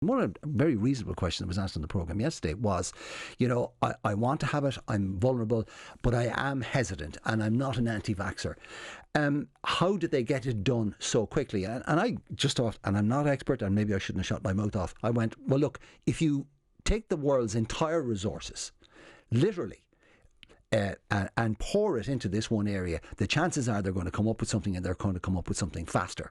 One very reasonable question that was asked on the programme yesterday was, I want to have it, I'm vulnerable, but I am hesitant and I'm not an anti-vaxxer. How did they get it done so quickly? And I just thought, and I'm not expert, and maybe I shouldn't have shut my mouth off. I went, well, look, if you take the world's entire resources, literally, and pour it into this one area, the chances are they're going to come up with something, and they're going to come up with something faster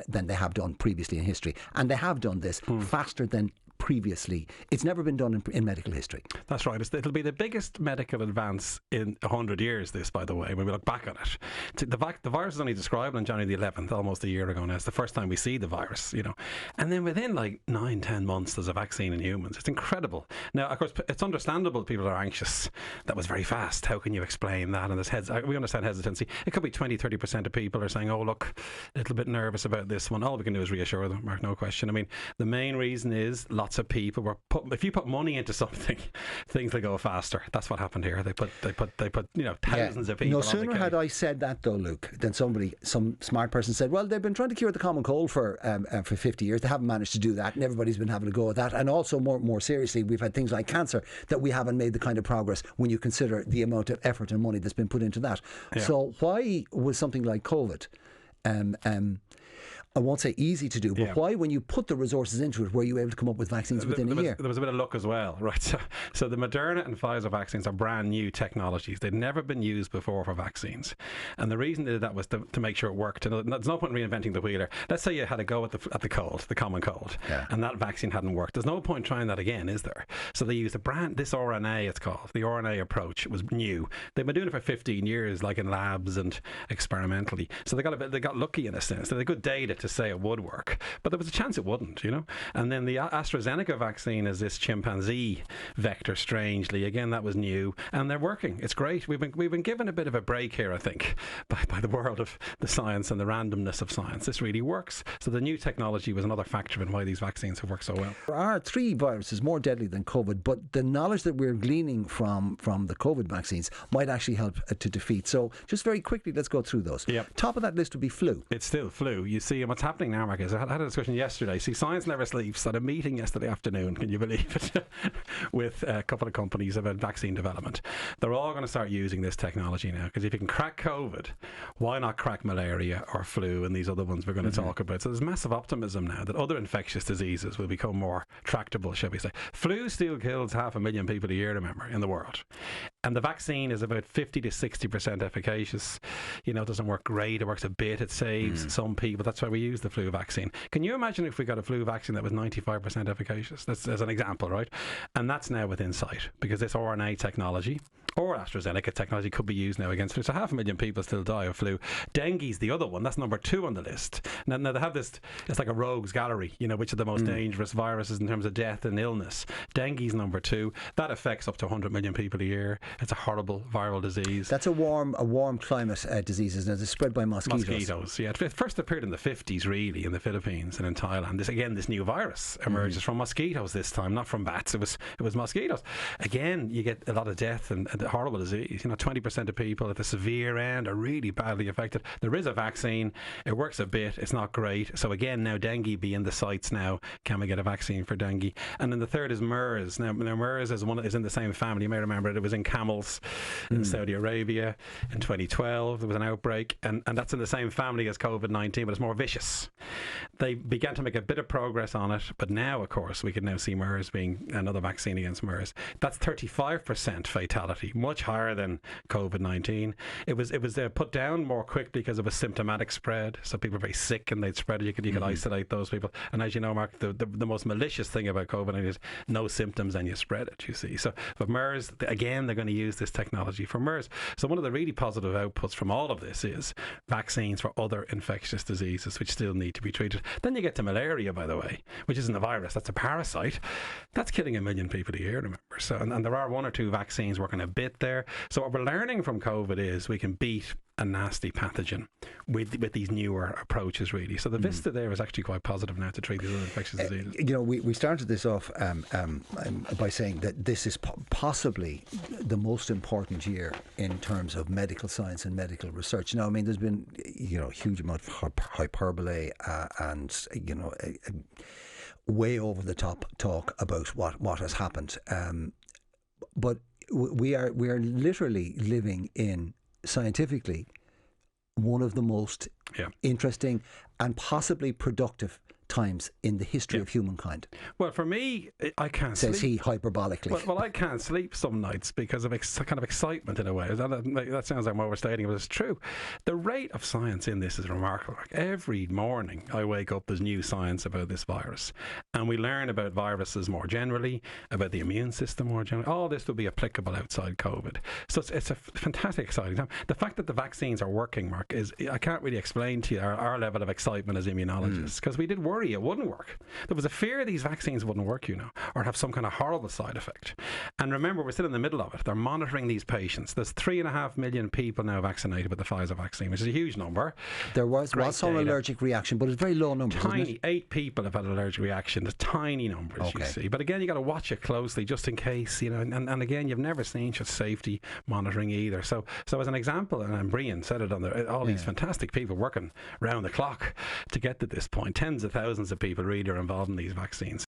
than they have done previously in history. And they have done this faster than previously. It's never been done in medical history. That's right. It'll be the biggest medical advance in 100 years, this, by the way, when we look back on it. The virus was only described on January the 11th, almost a year ago now. It's the first time we see the virus, And then within 9-10 months, there's a vaccine in humans. It's incredible. Now, of course, it's understandable people are anxious. That was very fast. How can you explain that? And we understand hesitancy. It could be 20-30% of people are saying, oh, look, a little bit nervous about this one. All we can do is reassure them, Mark, no question. I mean, the main reason is lots of people if you put money into something, things will go faster. That's what happened here. They put thousands of people. No sooner had I said that, though, Luke, than some smart person said, well, they've been trying to cure the common cold for 50 years. They haven't managed to do that, and everybody's been having a go at that. And also, more seriously, we've had things like cancer that we haven't made the kind of progress when you consider the amount of effort and money that's been put into that. Yeah. So why was something like COVID I won't say easy to do, but why, when you put the resources into it, were you able to come up with vaccines within a year? There was a bit of luck as well, right? So the Moderna and Pfizer vaccines are brand new technologies. They'd never been used before for vaccines. And the reason they did that was to make sure it worked. And there's no point in reinventing the wheel. Let's say you had a go at the cold, the common cold, and that vaccine hadn't worked. There's no point trying that again, is there? So they used this RNA, it's called. The RNA approach was new. They've been doing it for 15 years, like in labs and experimentally. So they got lucky in a sense. They had good data to say it would work, but there was a chance it wouldn't, And then the AstraZeneca vaccine is this chimpanzee vector, strangely. Again, that was new, and they're working. It's great. We've been given a bit of a break here, I think, by the world of the science and the randomness of science. This really works. So the new technology was another factor in why these vaccines have worked so well. There are 3 viruses more deadly than COVID, but the knowledge that we're gleaning from the COVID vaccines might actually help to defeat. So just very quickly, let's go through those. Yep. Top of that list would be flu. It's still flu. You see, and what's happening now, Mark, is I had a discussion yesterday. See, science never sleeps. At a meeting yesterday afternoon, can you believe it, with a couple of companies about vaccine development. They're all going to start using this technology now, because if you can crack COVID, why not crack malaria or flu and these other ones we're going to talk about? So there's massive optimism now that other infectious diseases will become more tractable, shall we say. Flu still kills 500,000 people a year, remember, in the world. And the vaccine is about 50 to 60% efficacious. It doesn't work great. It works a bit. It saves some people. That's why we use the flu vaccine. Can you imagine if we got a flu vaccine that was 95% efficacious? That's as an example, right? And that's now within sight, because this RNA technology or AstraZeneca technology could be used now against flu. So 500,000 people still die of flu. Dengue's the other one. That's number 2 on the list. Now they have this, it's like a rogues gallery, which are the most dangerous viruses in terms of death and illness. Dengue's number 2. That affects up to 100 million people a year. It's a horrible viral disease. That's a warm climate disease, isn't it? It's spread by mosquitoes. Mosquitoes, yeah. It first appeared in the 50s, really, in the Philippines and in Thailand. This new virus emerges from mosquitoes this time, not from bats. It was mosquitoes. Again, you get a lot of death and horrible disease. 20% of people at the severe end are really badly affected. There is a vaccine. It works a bit. It's not great. So again, now dengue be in the sights now. Can we get a vaccine for dengue? And then the third is MERS. Now MERS is in the same family. You may remember it was in camels in Saudi Arabia in 2012. There was an outbreak, and that's in the same family as COVID-19, but it's more vicious. They began to make a bit of progress on it, but now, of course, we can now see MERS being another vaccine against MERS. That's 35% fatality, much higher than COVID-19. It was put down more quickly because of a symptomatic spread. So people were very sick and they'd spread it. You could isolate those people. And as you know, Mark, the most malicious thing about COVID-19 is no symptoms and you spread it, you see. So for MERS, again, they're going to use this technology for MERS. So one of the really positive outputs from all of this is vaccines for other infectious diseases which still need to be treated. Then you get to malaria, by the way, which isn't a virus, that's a parasite. That's killing 1 million people a year, remember. So, and there are 1 or 2 vaccines working a bit there. So what we're learning from COVID is we can beat a nasty pathogen with these newer approaches, really. So the vista there is actually quite positive now to treat these other infectious diseases. We started this off by saying that this is possibly the most important year in terms of medical science and medical research. Now, I mean, there's been a huge amount of hyperbole and way over the top talk about what has happened. But we are literally living in, scientifically, one of the most interesting and possibly productive times in the history of humankind. Well, for me, I can't sleep. Says he hyperbolically. Well, I can't sleep some nights because of kind of excitement in a way. That sounds like I'm overstating it, but it's true. The rate of science in this is remarkable. Every morning I wake up, there's new science about this virus. And we learn about viruses more generally, about the immune system more generally. All this will be applicable outside COVID. So it's a fantastic, exciting time. The fact that the vaccines are working, Mark, is, I can't really explain to you our level of excitement as immunologists, because we did worry it wouldn't work. There was a fear these vaccines wouldn't work, or have some kind of horrible side effect. And remember, we're still in the middle of it. They're monitoring these patients. There's 3.5 million people now vaccinated with the Pfizer vaccine, which is a huge number. There was some allergic reaction, but it's very low numbers. Tiny. 8 people have had an allergic reaction. There's tiny numbers, you see. But again, you got to watch it closely just in case, and again, you've never seen such safety monitoring either. So as an example, and Brian said it on there, all these fantastic people working round the clock to get to this point. Tens of thousands of people really are involved in these vaccines.